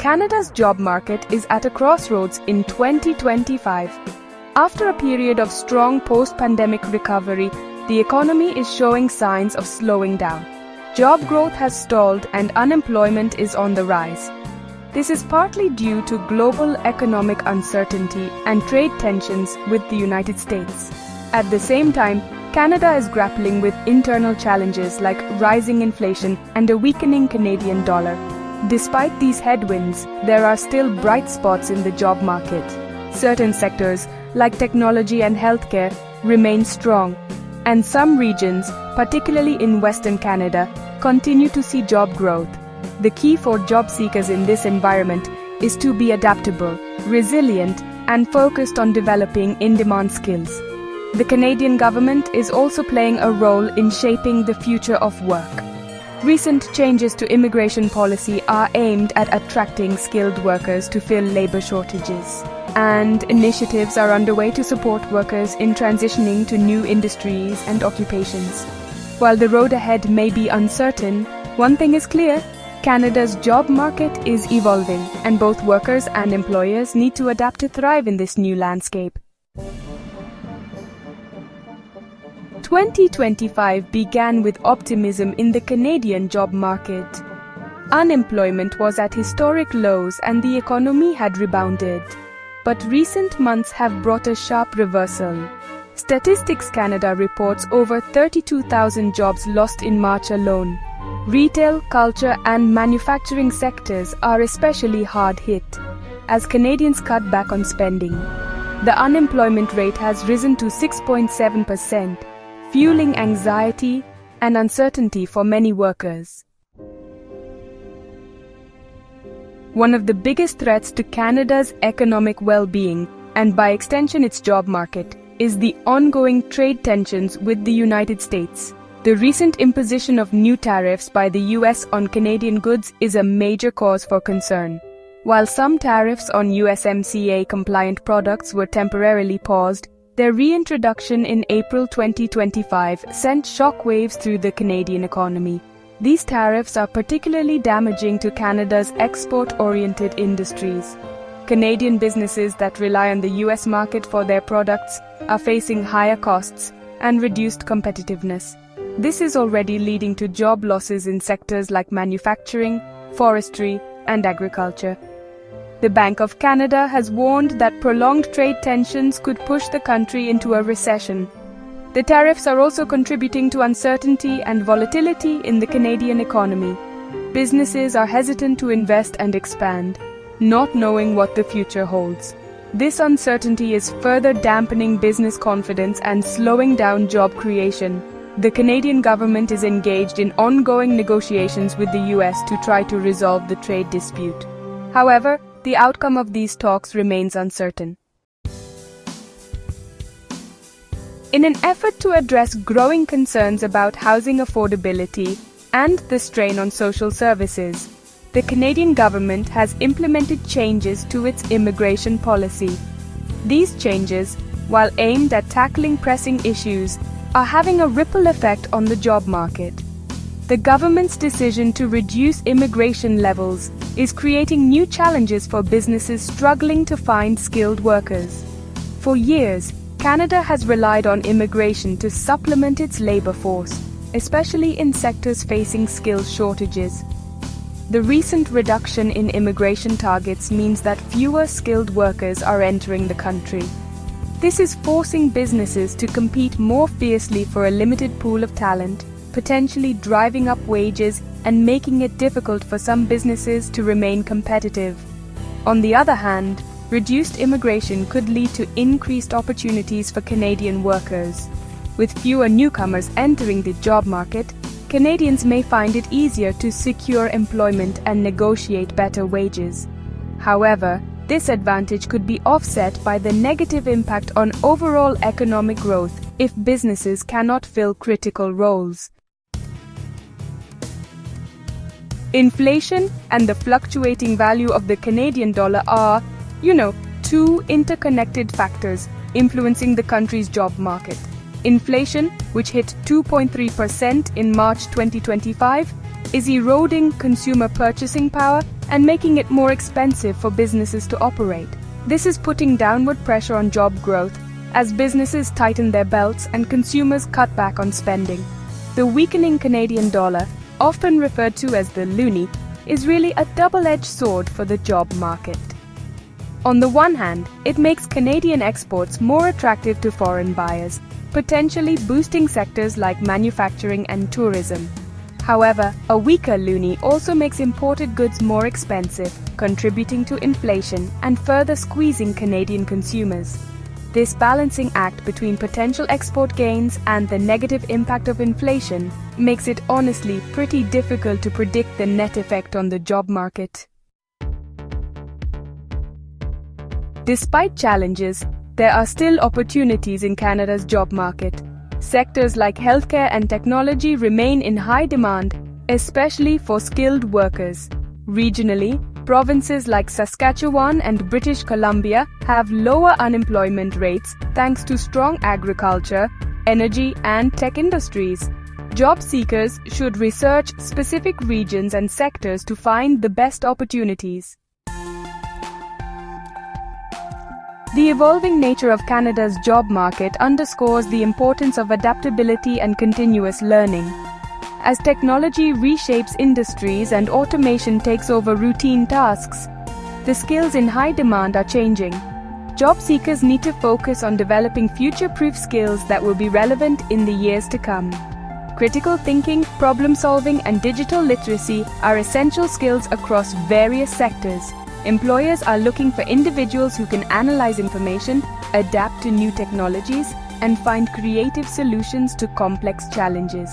Canada's job market is at a crossroads in 2025. After a period of strong post-pandemic recovery, the economy is showing signs of slowing down. Job growth has stalled and unemployment is on the rise. This is partly due to global economic uncertainty and trade tensions with the United States. At the same time, Canada is grappling with internal challenges like rising inflation and a weakening Canadian dollar. Despite these headwinds, there are still bright spots in the job market. Certain sectors, like technology and healthcare, remain strong, and some regions, particularly in Western Canada, continue to see job growth. The key for job seekers in this environment is to be adaptable, resilient, and focused on developing in-demand skills. The Canadian government is also playing a role in shaping the future of work. Recent changes to immigration policy are aimed at attracting skilled workers to fill labor shortages, and initiatives are underway to support workers in transitioning to new industries and occupations. While the road ahead may be uncertain, one thing is clear: Canada's job market is evolving, and both workers and employers need to adapt to thrive in this new landscape. 2025 began with optimism in the Canadian job market. Unemployment was at historic lows and the economy had rebounded. But recent months have brought a sharp reversal. Statistics Canada reports over 32,000 jobs lost in March alone. Retail, culture, and manufacturing sectors are especially hard hit, as Canadians cut back on spending. The unemployment rate has risen to 6.7%. Fueling anxiety and uncertainty for many workers. One of the biggest threats to Canada's economic well-being, and by extension its job market, is the ongoing trade tensions with the United States. The recent imposition of new tariffs by the US on Canadian goods is a major cause for concern. While some tariffs on USMCA-compliant products were temporarily paused, their reintroduction in April 2025 sent shockwaves through the Canadian economy. These tariffs are particularly damaging to Canada's export-oriented industries. Canadian businesses that rely on the US market for their products are facing higher costs and reduced competitiveness. This is already leading to job losses in sectors like manufacturing, forestry, and agriculture. The Bank of Canada has warned that prolonged trade tensions could push the country into a recession. The tariffs are also contributing to uncertainty and volatility in the Canadian economy. Businesses are hesitant to invest and expand, not knowing what the future holds. This uncertainty is further dampening business confidence and slowing down job creation. The Canadian government is engaged in ongoing negotiations with the US to try to resolve the trade dispute. However, the outcome of these talks remains uncertain. In an effort to address growing concerns about housing affordability and the strain on social services, the Canadian government has implemented changes to its immigration policy. These changes, while aimed at tackling pressing issues, are having a ripple effect on the job market. The government's decision to reduce immigration levels is creating new challenges for businesses struggling to find skilled workers. For years, Canada has relied on immigration to supplement its labor force, especially in sectors facing skills shortages. The recent reduction in immigration targets means that fewer skilled workers are entering the country. This is forcing businesses to compete more fiercely for a limited pool of talent, potentially driving up wages and making it difficult for some businesses to remain competitive. On the other hand, reduced immigration could lead to increased opportunities for Canadian workers. With fewer newcomers entering the job market, Canadians may find it easier to secure employment and negotiate better wages. However, this advantage could be offset by the negative impact on overall economic growth if businesses cannot fill critical roles. Inflation and the fluctuating value of the Canadian dollar are, two interconnected factors influencing the country's job market. Inflation, which hit 2.3% in March 2025, is eroding consumer purchasing power and making it more expensive for businesses to operate. This is putting downward pressure on job growth as businesses tighten their belts and consumers cut back on spending. The weakening Canadian dollar, often referred to as the loonie, is really a double-edged sword for the job market. On the one hand, it makes Canadian exports more attractive to foreign buyers, potentially boosting sectors like manufacturing and tourism. However, a weaker loonie also makes imported goods more expensive, contributing to inflation and further squeezing Canadian consumers. This balancing act between potential export gains and the negative impact of inflation makes it honestly pretty difficult to predict the net effect on the job market. Despite challenges, there are still opportunities in Canada's job market. Sectors like healthcare and technology remain in high demand, especially for skilled workers. Regionally, provinces like Saskatchewan and British Columbia have lower unemployment rates thanks to strong agriculture, energy, and tech industries. Job seekers should research specific regions and sectors to find the best opportunities. The evolving nature of Canada's job market underscores the importance of adaptability and continuous learning. As technology reshapes industries and automation takes over routine tasks, the skills in high demand are changing. Job seekers need to focus on developing future-proof skills that will be relevant in the years to come. Critical thinking, problem-solving, and digital literacy are essential skills across various sectors. Employers are looking for individuals who can analyze information, adapt to new technologies, and find creative solutions to complex challenges.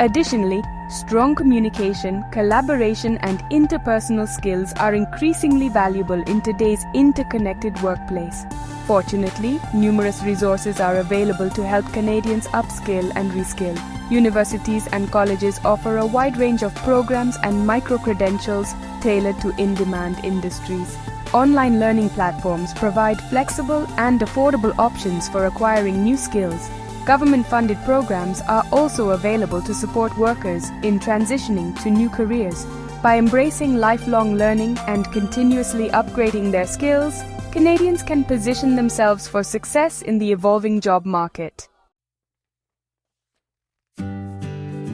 Additionally, strong communication, collaboration, and interpersonal skills are increasingly valuable in today's interconnected workplace. Fortunately, numerous resources are available to help Canadians upskill and reskill. Universities and colleges offer a wide range of programs and micro-credentials tailored to in-demand industries. Online learning platforms provide flexible and affordable options for acquiring new skills. Government-funded programs are also available to support workers in transitioning to new careers. By embracing lifelong learning and continuously upgrading their skills, Canadians can position themselves for success in the evolving job market.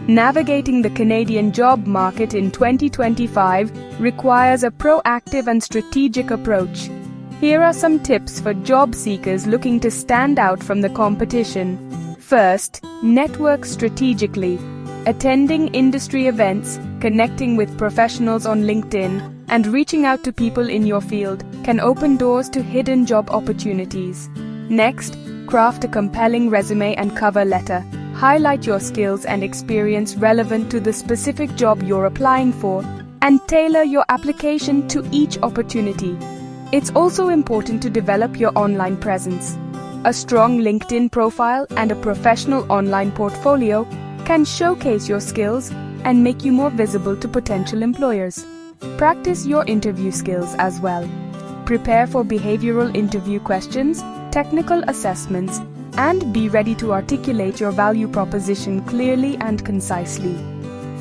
Navigating the Canadian job market in 2025 requires a proactive and strategic approach. Here are some tips for job seekers looking to stand out from the competition. First, network strategically. Attending industry events, connecting with professionals on LinkedIn, and reaching out to people in your field can open doors to hidden job opportunities. Next, craft a compelling resume and cover letter. Highlight your skills and experience relevant to the specific job you're applying for, and tailor your application to each opportunity. It's also important to develop your online presence. A strong LinkedIn profile and a professional online portfolio can showcase your skills and make you more visible to potential employers. Practice your interview skills as well. Prepare for behavioral interview questions, technical assessments, and be ready to articulate your value proposition clearly and concisely.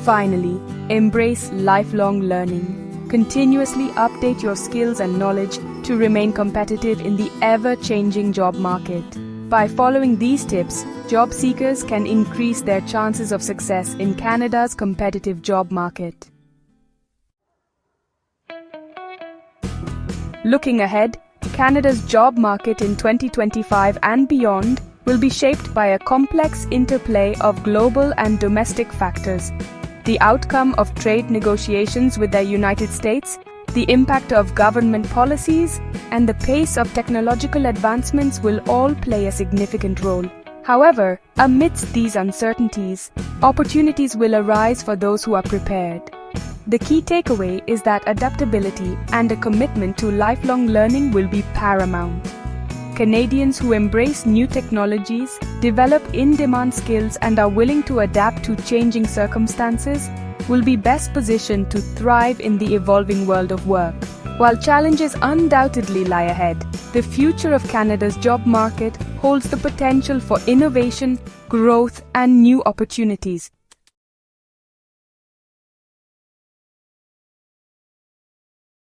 Finally, embrace lifelong learning. Continuously update your skills and knowledge to remain competitive in the ever-changing job market. By following these tips, job seekers can increase their chances of success in Canada's competitive job market. Looking ahead, Canada's job market in 2025 and beyond will be shaped by a complex interplay of global and domestic factors. The outcome of trade negotiations with the United States, the impact of government policies, and the pace of technological advancements will all play a significant role. However, amidst these uncertainties, opportunities will arise for those who are prepared. The key takeaway is that adaptability and a commitment to lifelong learning will be paramount. Canadians who embrace new technologies, develop in-demand skills, and are willing to adapt to changing circumstances will be best positioned to thrive in the evolving world of work. While challenges undoubtedly lie ahead, the future of Canada's job market holds the potential for innovation, growth, and new opportunities.